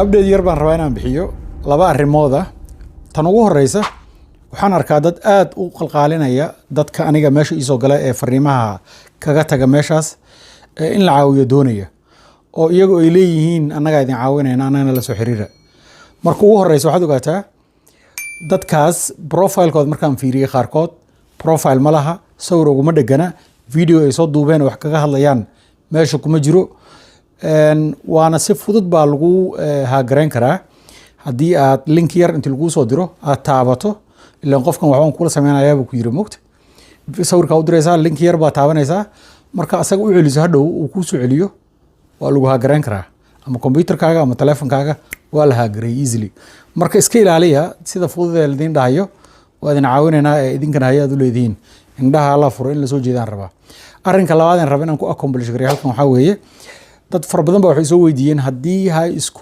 update yar baan rabaa inaan bixiyo laba arrimood ah. Tan ugu horeysa waxaan arkaa dad aad u qalqaalinaya dadka aniga meesha ii soo gala ee fariimaha kaga taga meeshaas in la caawiyo doonaya oo iyagu ay leeyihiin annaga idin caawinayna anagana la soo xiriira. Marka ugu horeysa waxaad ogaataa dadkaas profile-kood markaan fiiriyay qaarkood profile ma laha, sawir uguma dhegana, video ay soo duubeen wax kaga hadlayaan meesha kuma jiro. waana si fudud baa lagu haagarayn karaa haddii aad link yar intii lagu soo diro aad taabato ilaan qofkan waxbaan kula sameynayaa buu ku yiri moogta sawirka u diraysaa link yar baa taabanaysaa marka asaga u celiso hadhow uu ku soo celiyo waa lagu haagarayn karaa ama computerkaaga ama telefonkaaga waa la haagaray easily. Marka iska ilaaliya sida fudud ee idin dhahayo waa idin caawinaynaa ee idinkana hay-ad u leedihiin indhaha la furo in la soo jeedaan rabaa. Arrinka labaad aan rabo inaan ku accomplish gareeyo halkan waxaa weeye dad fara badan baa waxay soo weydiiyeen haddii high school